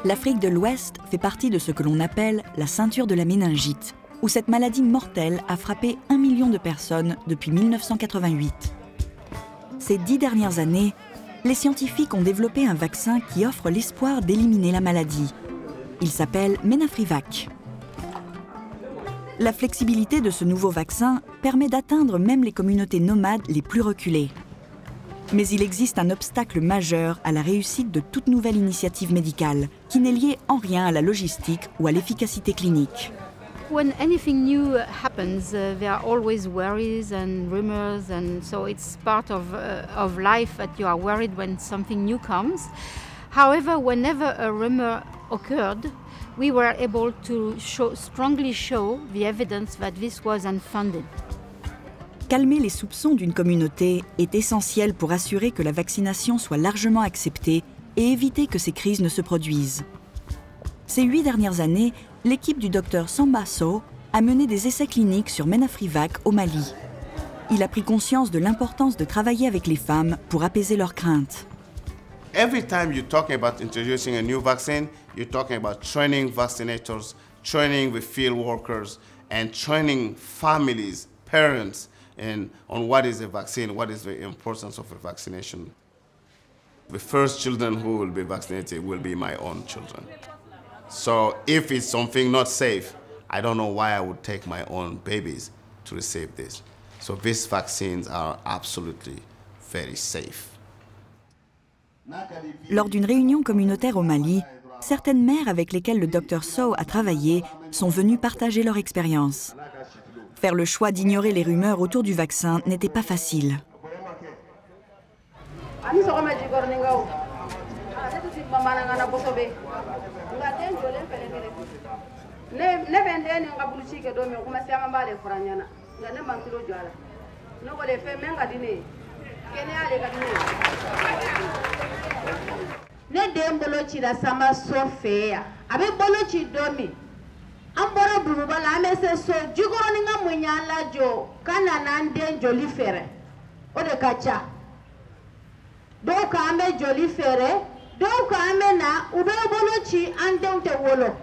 L'Afrique de l'Ouest fait partie de ce que l'on appelle la ceinture de la méningite, où cette maladie mortelle a frappé 1 million de personnes depuis 1988. Ces 10 dernières années, les scientifiques ont développé un vaccin qui offre l'espoir d'éliminer la maladie. Il s'appelle Menafrivac. La flexibilité de ce nouveau vaccin permet d'atteindre même les communautés nomades les plus reculées. Mais il existe un obstacle majeur à la réussite de toute nouvelle initiative médicale, qui n'est lié en rien à la logistique ou à l'efficacité clinique. When anything new happens, there are always worries and rumors, and so it's part of life that you are worried when something new comes. However, whenever a rumor occurred, we were able to strongly show the evidence that this was unfounded. Calmer les soupçons d'une communauté est essentiel pour assurer que la vaccination soit largement acceptée et éviter que ces crises ne se produisent. Ces 8 dernières années, l'équipe du docteur Samba Sow a mené des essais cliniques sur Menafrivac au Mali. Il a pris conscience de l'importance de travailler avec les femmes pour apaiser leurs craintes. Every time you're talking about introducing a new vaccine, you're talking about training vaccinators, training the field workers, and training families, parents, on what is a vaccine, what is the importance of a vaccination. The first children who will be vaccinated will be my own children. So if it's something not safe, I don't know why I would take my own babies to receive this. So these vaccines are absolutely very safe. Lors d'une réunion communautaire au Mali, certaines mères avec lesquelles le Dr Sow a travaillé sont venues partager leur expérience. Faire le choix d'ignorer les rumeurs autour du vaccin n'était pas facile. Ambora bulubala amese so jigoro ninga munyala jo kana nande joli fere o de kacha do ka ame joli fere do ka ame na ube bolochi ande ute wolo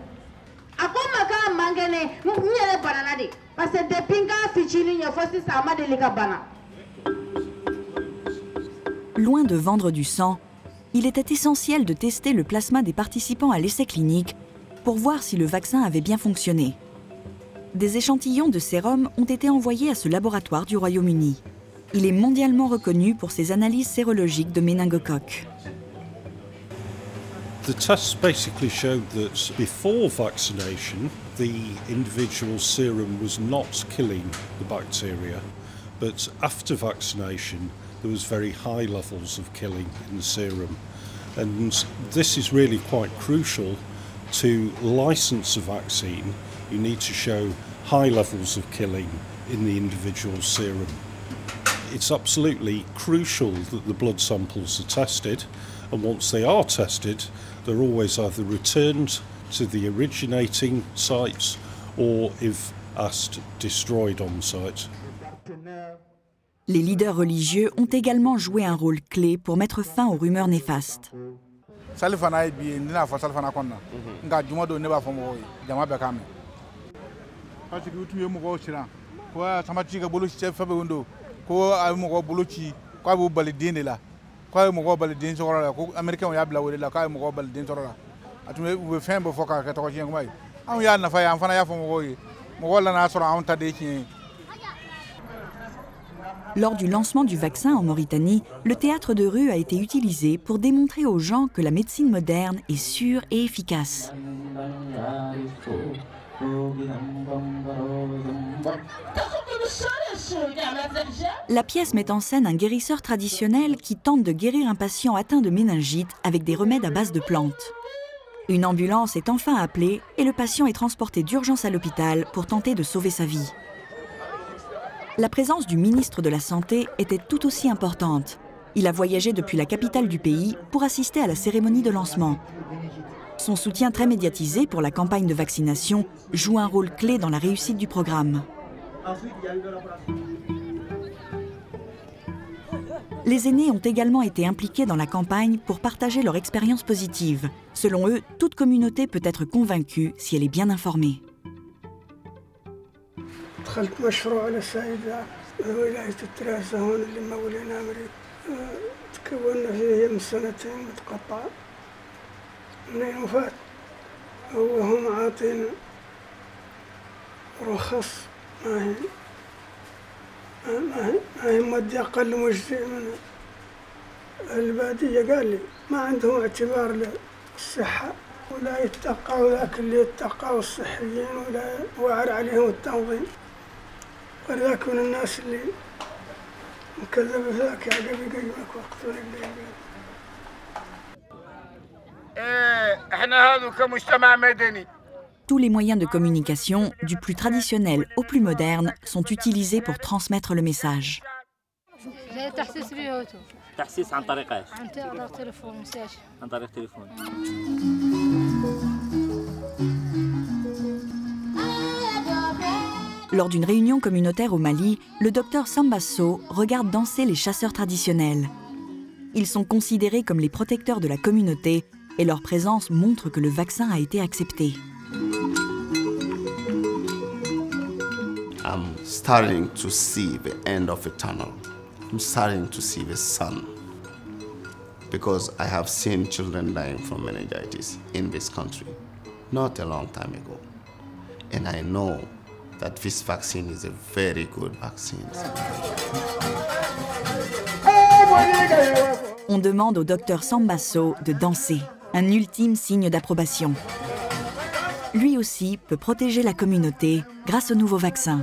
akoma ka mangene nyele banana di parce de pinga fichini nya fosi sama de lika bana. Loin de vendre du sang, il était essentiel de tester le plasma des participants à l'essai clinique pour voir si le vaccin avait bien fonctionné. Des échantillons de sérum ont été envoyés à ce laboratoire du Royaume-Uni. Il est mondialement reconnu pour ses analyses sérologiques de méningocoque. The tests basically showed that before vaccination, the individual serum was not killing the bacteria, but after vaccination, there was very high levels of killing in the serum. And this is really quite crucial. To license a vaccine, you need to show high levels of killing in the individual serum. It's absolutely crucial that the blood samples are tested, and once they are tested, they're always either returned to the originating sites or, if asked, destroyed on site. Les leaders religieux ont également joué un rôle clé pour mettre fin aux rumeurs néfastes. Salifana bi ndina fa salifana konna nga juma do ne ba fa mo jama be kame ati bi tuye mo ko sira ko sama ci ga bolu ci fa be wondo ko ay mo ko bolu ci ko bu bal dine la ko ay mo ko bal dine so la ko americain ya bla wole la ko ay mo ko bal dine so la atu be fen be foka ka to ci ngmay am ya na fa ya fana ya fa mo ko la na so ra on ta de ci. Lors du lancement du vaccin en Mauritanie, le théâtre de rue a été utilisé pour démontrer aux gens que la médecine moderne est sûre et efficace. La pièce met en scène un guérisseur traditionnel qui tente de guérir un patient atteint de méningite avec des remèdes à base de plantes. Une ambulance est enfin appelée et le patient est transporté d'urgence à l'hôpital pour tenter de sauver sa vie. La présence du ministre de la Santé était tout aussi importante. Il a voyagé depuis la capitale du pays pour assister à la cérémonie de lancement. Son soutien très médiatisé pour la campagne de vaccination joue un rôle clé dans la réussite du programme. Les aînés ont également été impliqués dans la campagne pour partager leur expérience positive. Selon eux, toute communauté peut être convaincue si elle est bien informée. دخلت مشروع على سيدة ولاية التراسة هون اللي مولين أمريكا تكوننا فيه من سنتين متقطع منين وفات هم عاطينا رخص ما هي مادة أقل مجزئ من البادية قال لي ما عندهم اعتبار للصحة ولا يتقوا ذاك اللي يتقوا الصحيين ولا واعر عليهم التنظيم ولذاك من الناس اللي مكذب ذاك يعقب يقيمك ويقتلك احنا هذا كمجتمع مدني. Tous les moyens de communication, du plus traditionnel au plus moderne, sont utilisés pour transmettre le message. تحسيس عن طريق ايش؟ عن طريق تليفون مساج. عن طريق تليفون. Lors d'une réunion communautaire au Mali, le docteur Sambasso regarde danser les chasseurs traditionnels. Ils sont considérés comme les protecteurs de la communauté et leur présence montre que le vaccin a été accepté. I'm starting to see the end of a tunnel. I'm starting to see the sun. Because I have seen children dying from meningitis in this country, not a long time ago. And I know that this vaccine is a very good vaccine. On demande au docteur Sambasso de danser, un ultime signe d'approbation. Lui aussi peut protéger la communauté grâce au nouveau vaccin.